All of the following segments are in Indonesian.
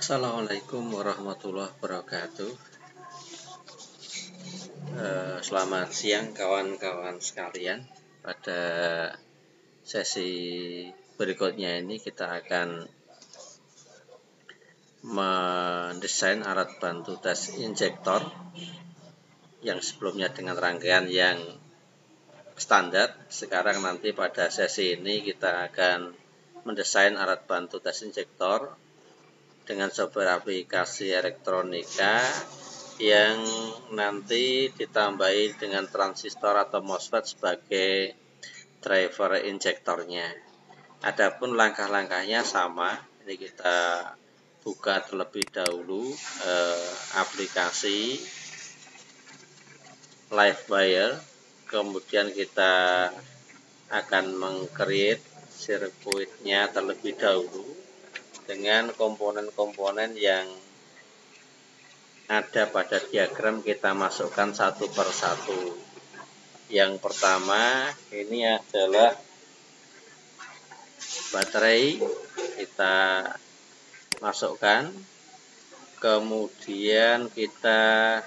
Assalamualaikum warahmatullahi wabarakatuh. Selamat siang kawan-kawan sekalian. Pada sesi berikutnya ini kita akan mendesain alat bantu tes injektor yang sebelumnya dengan rangkaian yang standar. Sekarang nanti pada sesi ini kita akan mendesain alat bantu tes injektor dengan software aplikasi elektronika yang nanti ditambahi dengan transistor atau MOSFET sebagai driver injektornya. Adapun langkah-langkahnya sama. Ini kita buka terlebih dahulu aplikasi LiveWire. Kemudian kita akan meng-create sirkuitnya terlebih dahulu dengan komponen-komponen yang ada pada diagram. Kita masukkan satu per satu. Yang pertama ini adalah baterai, kita masukkan. Kemudian kita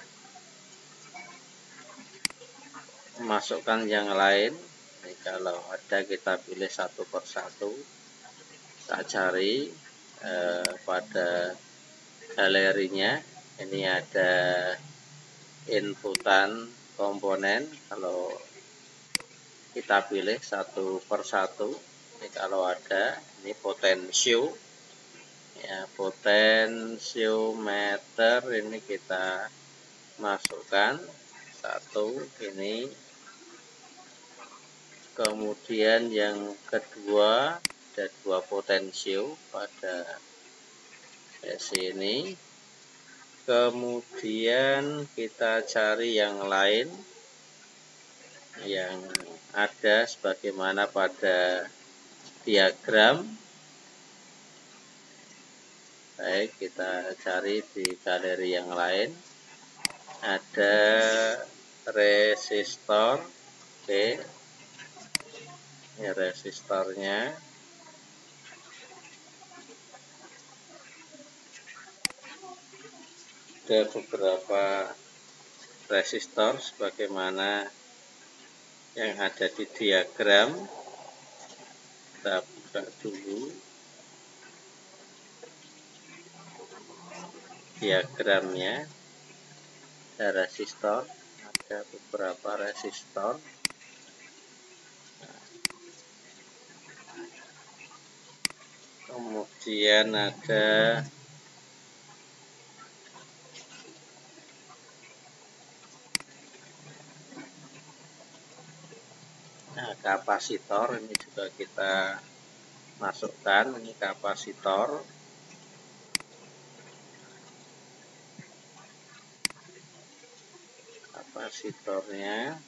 masukkan yang lain. Ini kalau ada kita pilih satu per satu. Kita cari pada galerinya. Ini ada inputan komponen. Kalau kita pilih satu per satu, ini kalau ada, ini potensio, ya, potensiometer ini kita masukkan satu ini. Kemudian yang kedua ada dua potensio pada sesi ini. Kemudian kita cari yang lain yang ada sebagaimana pada diagram. Baik, kita cari di galeri yang lain. Ada resistor. Oke, ini resistornya. Ada beberapa resistor sebagaimana yang ada di diagram. Kita buka dulu diagramnya. Ada resistor, ada beberapa resistor. Kemudian ada kapasitor, ini juga kita masukkan. Ini kapasitor. Kapasitornya.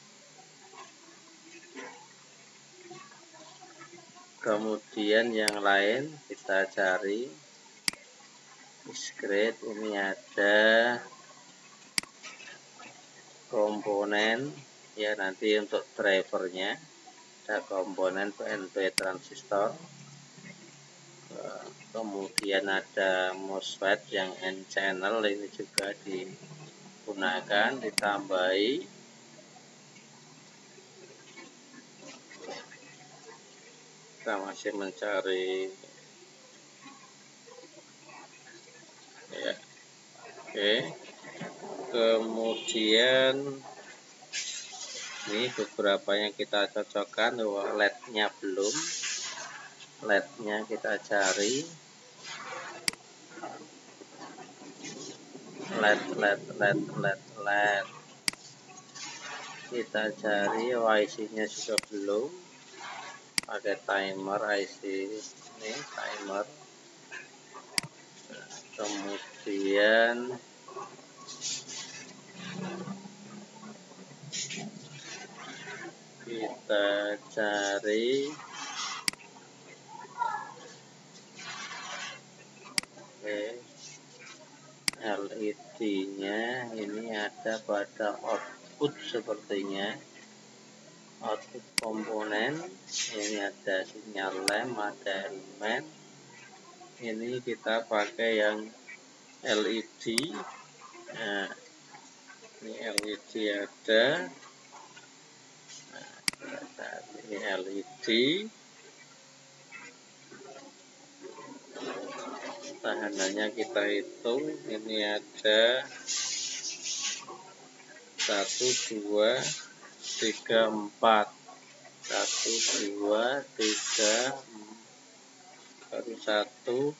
Kemudian yang lain kita cari discrete. Ini ada komponen, ya, nanti untuk drivernya ada komponen PNP transistor. Kemudian ada MOSFET yang N-channel, ini juga digunakan, ditambahi. Kita masih mencari, ya. Oke. Kemudian ini beberapa yang kita cocokkan. LED-nya belum. LED-nya kita cari. LED. Kita cari. IC-nya juga belum. Pakai timer IC ini, timer. Kemudian kita cari LED-nya. Ini ada pada output sepertinya. Output komponen. Ini ada sinyal lamp, ada elemen. Ini kita pakai yang LED. Nah, ini LED ada. Nah, ini LED. Tahanannya kita hitung. Ini ada 1, 2, 3, 4. 1, 2, 3, baru 1.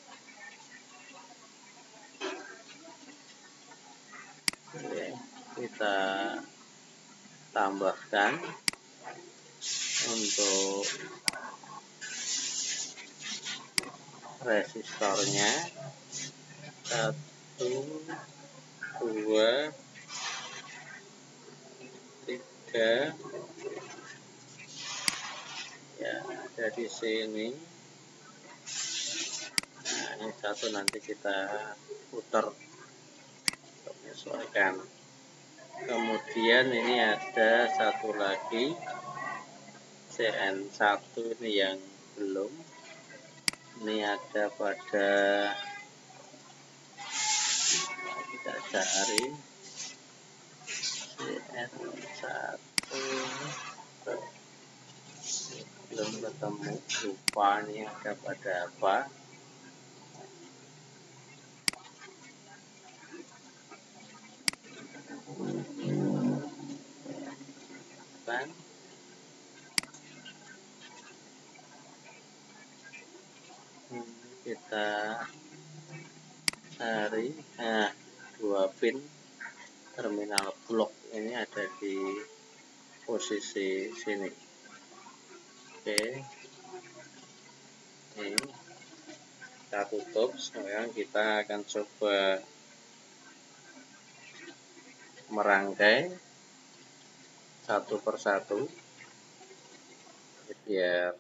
Oke, kita tambahkan untuk resistornya. 1, 2, 3. Ya, dari sini. Nah, ini 1 nanti kita putar untuk menyesuaikan. Kemudian ini ada 1 lagi CN1 ini yang belum. Ini ada pada kita cari CN1 belum ketemu, lupa ini ada pada apa. Kan kita cari. Nah, 2 pin terminal blok ini ada di posisi sini. Oke, ini kita tutup. Sekarang kita akan coba merangkai satu persatu biar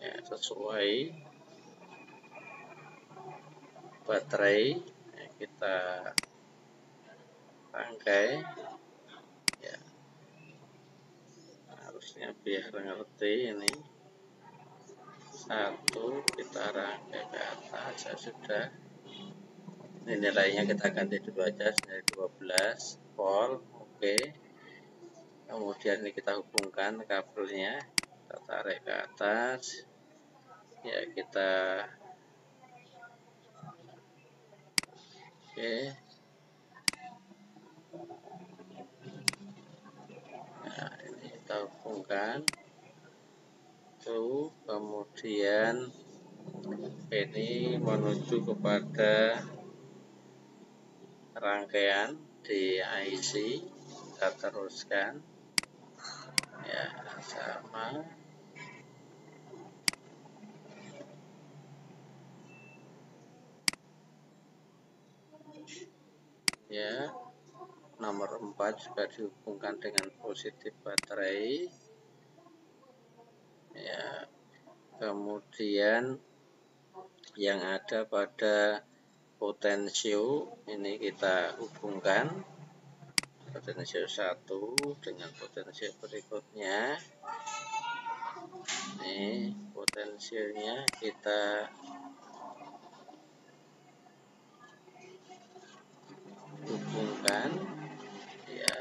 ya, sesuai baterai. Ya, kita rangkai ya, harusnya biar ngerti. Ini 1 kita rangkai ke atas. Ya sudah, ini nilainya kita ganti dulu aja, dari 12 volt. Oke, kemudian ini kita hubungkan kabelnya, kita tarik ke atas ya, kita oke. Nah, ini kita hubungkan tuh, kemudian ini menuju kepada rangkaian di IC. Kita teruskan ya, sama ya. Nomor 4 juga dihubungkan dengan positif baterai ya. Kemudian yang ada pada potensio ini kita hubungkan potensio 1 dengan potensio berikutnya. Ini potensinya kita hubungkan ya,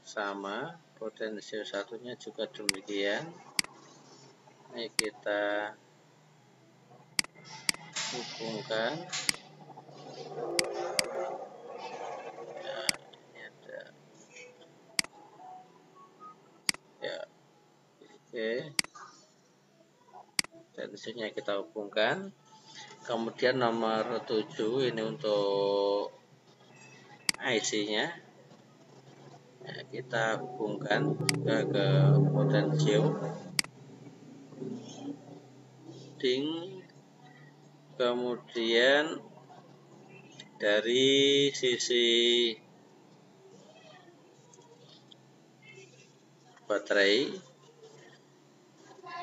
sama. Potensio satunya juga demikian. Ini kita hubungkan ya, ini ada ya. Oke, potensinya kita hubungkan. Kemudian nomor 7 ini untuk IC-nya ya, kita hubungkan juga ke potensio ding. Kemudian dari sisi baterai,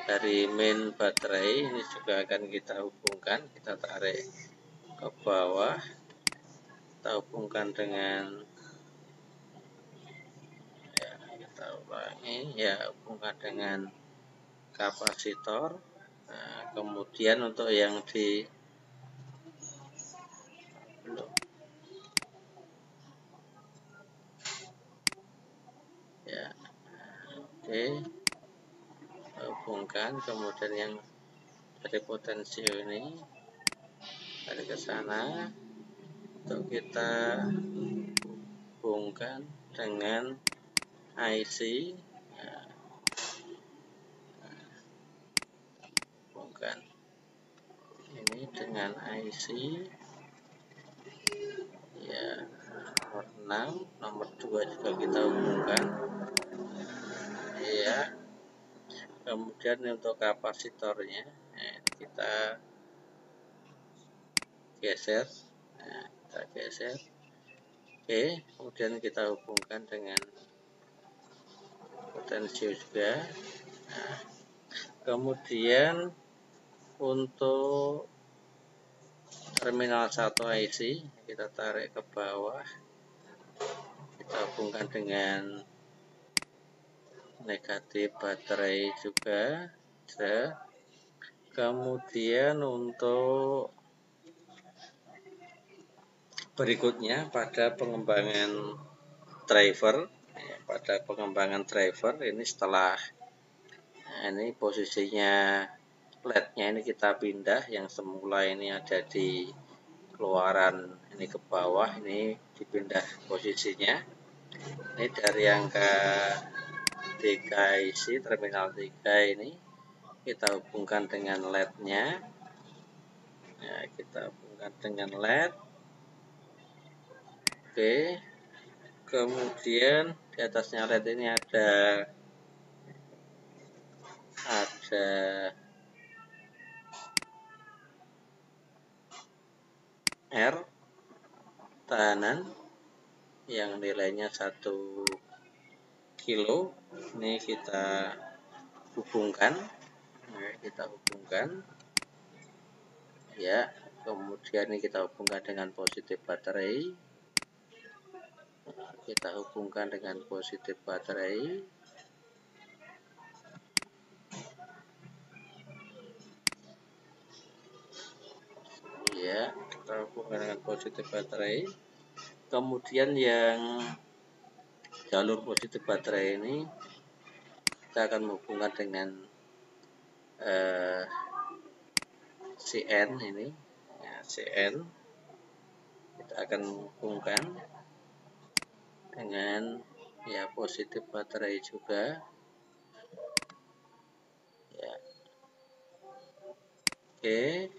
dari main baterai ini juga akan kita hubungkan. Kita tarik ke bawah, kita hubungkan dengan ya, kita ulangi ya, hubungkan dengan kapasitor. Nah, kemudian untuk yang di Oke, hubungkan. Kemudian yang dari potensio ini tarik ke sana untuk kita hubungkan dengan IC. Nah, hubungkan ini dengan IC ya, nomor 6, nomor 2 juga kita hubungkan ya. Kemudian untuk kapasitornya, nah, kita geser. Nah, kita geser. Oke, kemudian kita hubungkan dengan potensio juga. Nah, kemudian untuk terminal 1 IC kita tarik ke bawah, kita hubungkan dengan negatif baterai juga. Kemudian untuk berikutnya pada pengembangan driver, ini setelah ini posisinya LED-nya ini kita pindah, yang semula ini ada di keluaran ini ke bawah, ini dipindah posisinya. Ini dari angka 3 IC terminal 3 ini kita hubungkan dengan LED-nya. Ya, kita hubungkan dengan LED. Oke. Kemudian di atasnya LED ini ada R tahanan yang nilainya 1 kilo. Ini kita hubungkan. Nah, kita hubungkan ya. Kemudian ini kita hubungkan dengan positif baterai. Kita hubungkan dengan positif baterai. Ya, kita hubungkan dengan positif baterai. Kemudian yang jalur positif baterai ini kita akan menghubungkan dengan CN ini ya, CN kita akan menghubungkan dengan ya positif baterai juga ya. Oke,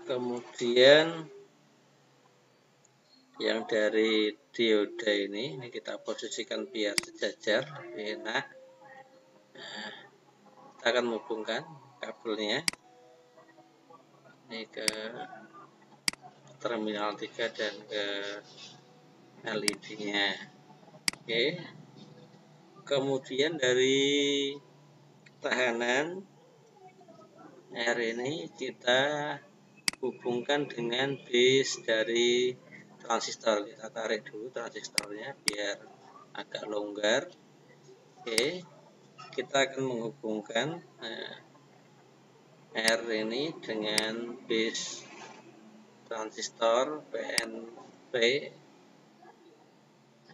kemudian yang dari dioda ini kita posisikan biar sejajar, lebih enak. Nah, kita akan menghubungkan kabelnya ini ke terminal 3 dan ke LED-nya. Oke. Kemudian dari tahanan R ini kita hubungkan dengan base dari transistor. Kita tarik dulu transistornya biar agak longgar. Oke. Kita akan menghubungkan R ini dengan base transistor PNP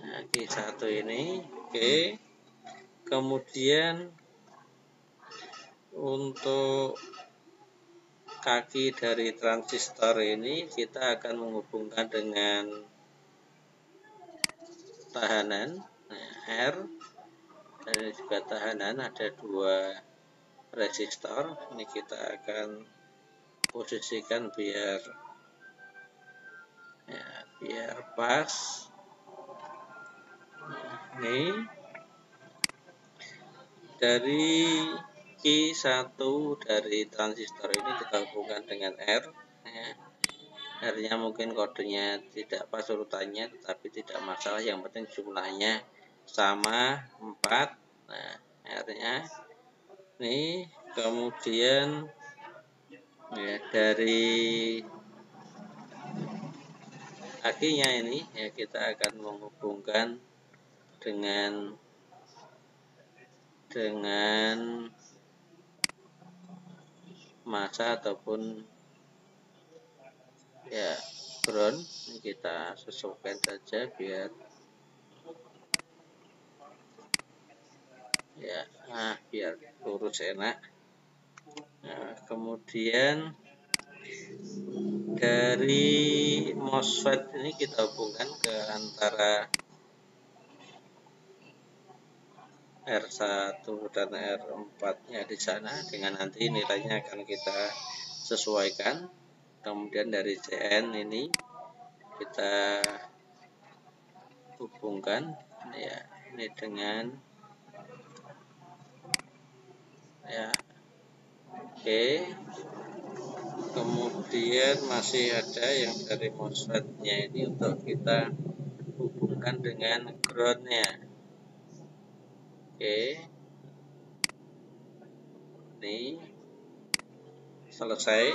Q1 ini. Oke. Kemudian untuk kaki dari transistor ini kita akan menghubungkan dengan tahanan R, dan ini juga tahanan, ada 2 resistor. Ini kita akan posisikan biar pas. Ini dari Q1 dari transistor ini kita hubungkan dengan R. R-nya mungkin kodenya tidak pas urutannya, tetapi tidak masalah, yang penting jumlahnya sama 4. Nah, R-nya ini. Kemudian ya, dari kakinya ini ya kita akan menghubungkan dengan massa ataupun ya ground. Ini kita sesuaikan saja biar ya. Nah, biar lurus enak. Nah, kemudian dari MOSFET ini kita hubungkan ke antara R1 dan R4-nya di sana, dengan nanti nilainya akan kita sesuaikan. Kemudian dari CN ini kita hubungkan ya, ini dengan ya, oke. Kemudian masih ada yang dari MOSFET-nya ini untuk kita hubungkan dengan ground-nya. Oke, ini selesai.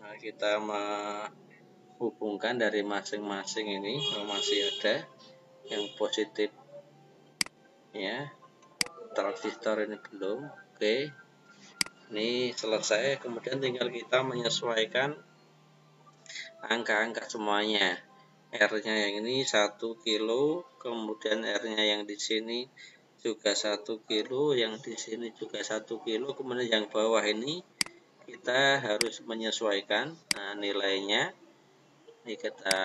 Nah, kita menghubungkan dari masing-masing ini. Masih ada yang positif ya, transistor ini belum. Oke, ini selesai. Kemudian tinggal kita menyesuaikan angka-angka semuanya. R-nya yang ini 1 kilo, kemudian R-nya yang di sini juga 1 kilo, yang di sini juga 1 kilo, kemudian yang bawah ini kita harus menyesuaikan. Nah, nilainya ini kita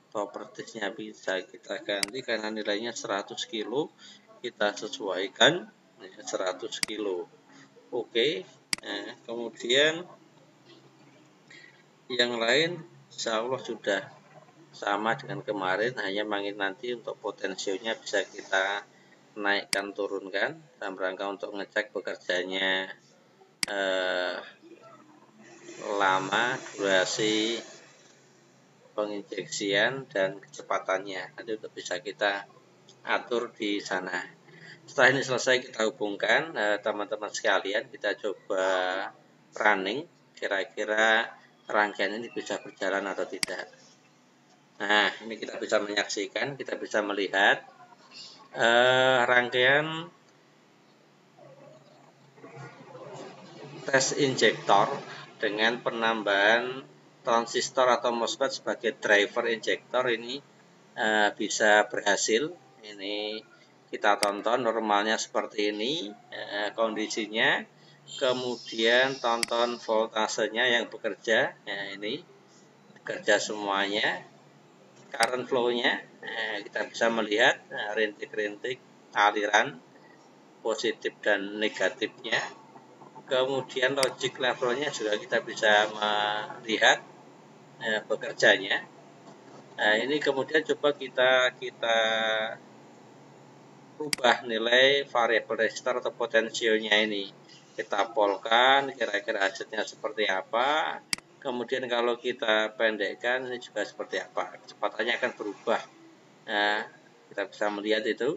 propertiesnya bisa kita ganti karena nilainya 100 kilo, kita sesuaikan 100 kilo. Oke. Nah, kemudian yang lain insya Allah sudah sama dengan kemarin, hanya makin nanti untuk potensionya bisa kita naikkan turunkan dalam rangka untuk ngecek bekerjanya lama, durasi penginjeksian dan kecepatannya. Nanti untuk bisa kita atur di sana. Setelah ini selesai kita hubungkan teman-teman sekalian, kita coba running kira-kira rangkaian ini bisa berjalan atau tidak. Nah, ini kita bisa menyaksikan, kita bisa melihat rangkaian tes injektor dengan penambahan transistor atau MOSFET sebagai driver injektor ini bisa berhasil. Ini kita tonton normalnya seperti ini kondisinya, kemudian tonton voltasenya yang bekerja. Nah, ini bekerja semuanya, current flow-nya kita bisa melihat rintik-rintik aliran positif dan negatifnya. Kemudian logic levelnya juga kita bisa melihat bekerjanya. Nah, ini kemudian coba kita ubah nilai variabel resistor atau potensionya ini. Kita polkan kira-kira hasilnya seperti apa. Kemudian kalau kita pendekkan ini juga seperti apa. Kecepatannya akan berubah. Nah, kita bisa melihat itu.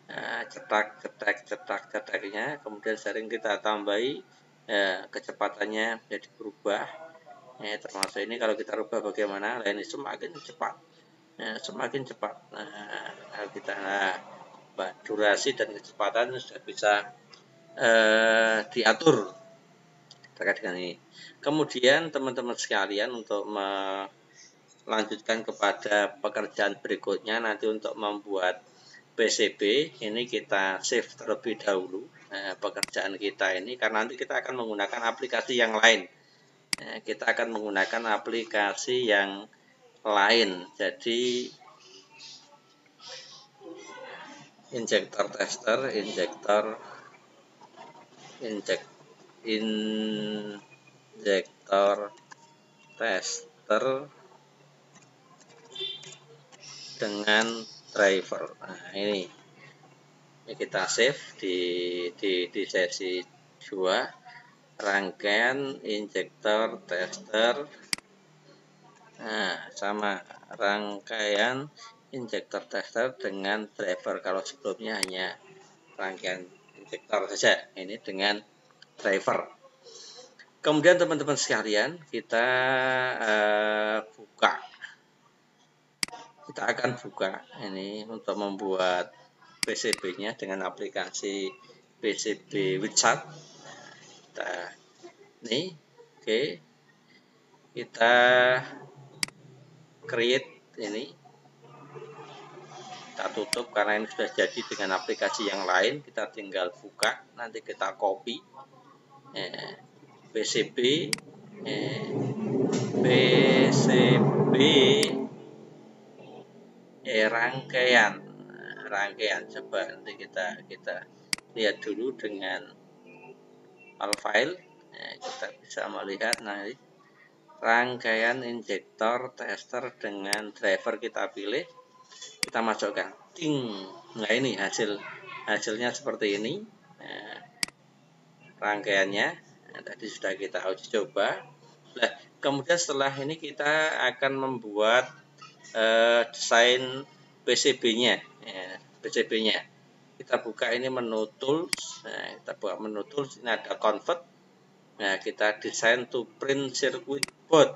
Nah, cetaknya. Kemudian sering kita tambahi kecepatannya jadi berubah. Termasuk ini kalau kita rubah bagaimana, ini semakin cepat. Semakin cepat. Nah, kita durasi dan kecepatan sudah bisa diatur terkait dengan ini. Kemudian teman-teman sekalian, untuk melanjutkan kepada pekerjaan berikutnya nanti untuk membuat PCB ini kita save terlebih dahulu pekerjaan kita ini, karena nanti kita akan menggunakan aplikasi yang lain. Kita akan menggunakan aplikasi yang lain. Jadi injektor tester, injektor tester dengan driver. Nah, ini kita save di sesi 2, rangkaian injektor tester. Nah, sama rangkaian injektor tester dengan driver. Kalau sebelumnya hanya rangkaian injektor saja, ini dengan driver. Kemudian teman-teman sekalian, kita akan buka ini untuk membuat PCB-nya dengan aplikasi PCB widget. Ini oke, kita create ini. kita tutup karena ini sudah jadi dengan aplikasi yang lain. Kita tinggal buka, nanti kita copy PCB rangkaian. Coba nanti kita lihat dulu dengan file. Kita bisa melihat nanti rangkaian injektor tester dengan driver kita pilih, kita masukkan, ting. Nah, ini hasilnya seperti ini. Rangkaiannya tadi sudah kita uji coba. Nah, kemudian setelah ini kita akan membuat desain PCB-nya. Kita buka ini menu tools. Nah, kita buka menu tools, ini ada convert. Nah, kita desain to print circuit board.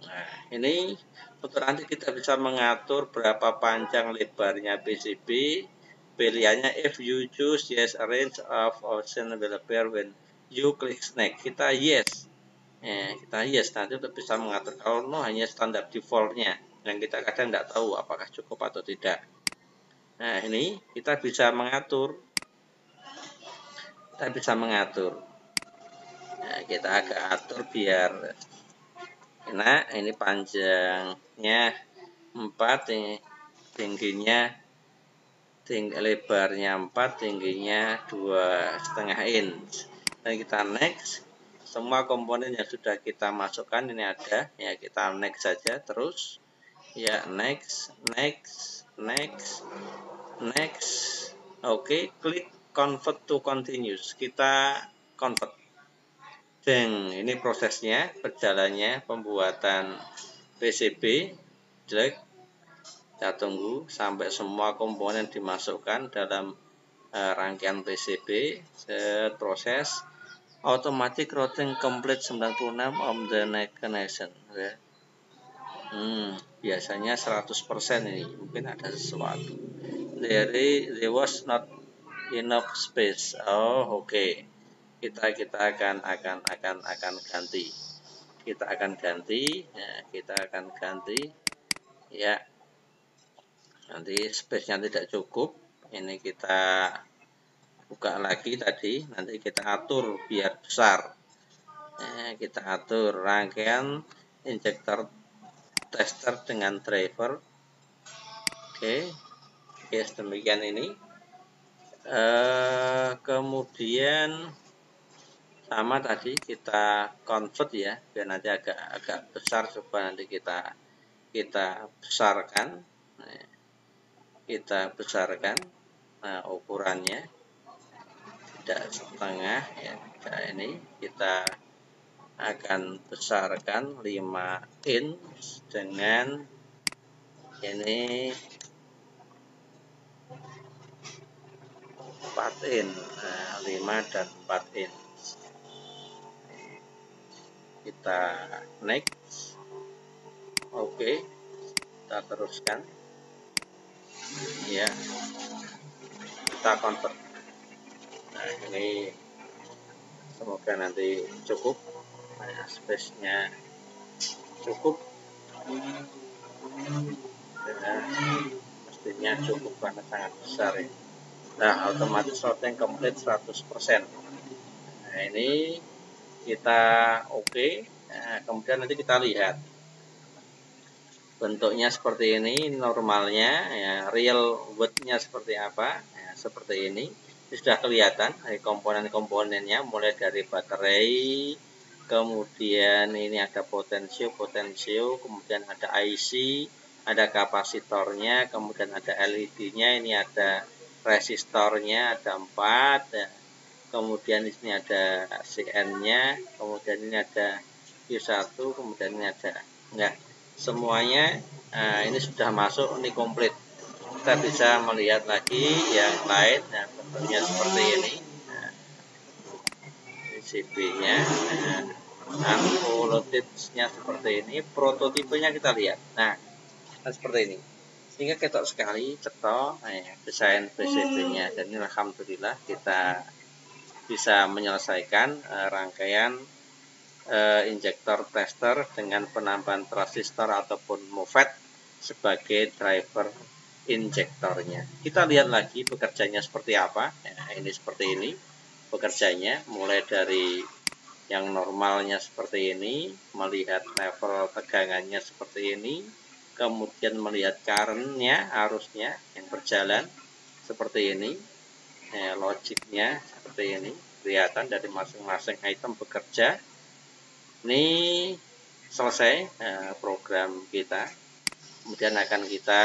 Nah, ini untuk nanti kita bisa mengatur berapa panjang lebarnya PCB. Pilihannya if you choose yes, arrange of option will appear when you click next. Kita yes. Kita yes, nanti untuk bisa mengatur. Kalau no, hanya standar defaultnya yang kita kadang tidak tahu apakah cukup atau tidak. Nah, ini kita bisa mengatur. Nah, kita agak atur biar enak. Ini panjangnya 4, ini lebarnya 4, tingginya 2,5 inch. Dan kita next. Semua komponen yang sudah kita masukkan ini ada, ya kita next saja terus. Ya, next. Oke, klik convert to continuous. Kita convert. Dan ini prosesnya, berjalannya pembuatan PCB. Kita tunggu sampai semua komponen dimasukkan dalam rangkaian PCB. Proses automatic routing complete 96 on the next connection. Biasanya 100% ini, mungkin ada sesuatu. There was not enough space. Oh, oke. Kita akan ganti. Kita akan ganti. Ya. Nanti space-nya tidak cukup. Ini kita buka lagi tadi. Nanti kita atur biar besar. Kita atur rangkaian injektor tester dengan driver. Oke. Demikian ini. Kemudian sama tadi kita convert ya, biar nanti agak besar. Coba nanti kita besarkan. Ukurannya tidak setengah ya. Ini kita akan besarkan 5 inch dengan ini 4 inch. 5 dan 4 inch. Kita next. Oke. Kita teruskan. Ya. Kita convert. Nah, ini semoga nanti cukup. Space-nya cukup. Mestinya cukup karena sangat besar ya. Nah, otomatis routing complete 100%. Nah, ini kita oke. Nah, kemudian nanti kita lihat bentuknya seperti ini, normalnya ya, real width-nya seperti apa ya, seperti ini. Sudah kelihatan komponen-komponennya, mulai dari baterai, kemudian ini ada potensio, kemudian ada IC, ada kapasitornya, kemudian ada LED-nya, ini ada resistornya, ada 4 ya. Kemudian di sini ada CN-nya, kemudian ini ada Q1, kemudian ini ada semuanya. Ini sudah masuk, ini komplit. Kita bisa melihat lagi yang lain. Nah, bentuknya seperti ini. PCB-nya, unloaded-nya seperti ini. Prototipenya kita lihat. Nah, seperti ini. Sehingga ketok sekali, desain PCB-nya. Dan ini alhamdulillah kita bisa menyelesaikan rangkaian injektor tester dengan penambahan transistor ataupun MOSFET sebagai driver injektornya. Kita lihat lagi bekerjanya seperti apa. Nah, ini seperti ini bekerjanya, mulai dari yang normalnya seperti ini, melihat level tegangannya seperti ini, kemudian melihat current-nya, arusnya yang berjalan seperti ini, logiknya seperti ini, kelihatan dari masing-masing item bekerja. Ini selesai program kita. Kemudian akan kita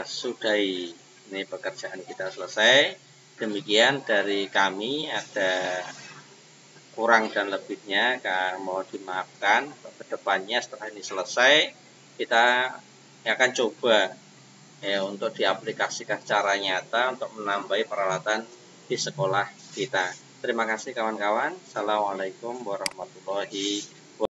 sudahi. Ini pekerjaan kita selesai. Demikian dari kami, ada kurang dan lebihnya mohon dimaafkan. Kedepannya setelah ini selesai, kita akan coba untuk diaplikasikan secara nyata untuk menambahi peralatan di sekolah kita. Terima kasih kawan-kawan. Assalamualaikum warahmatullahi wabarakatuh.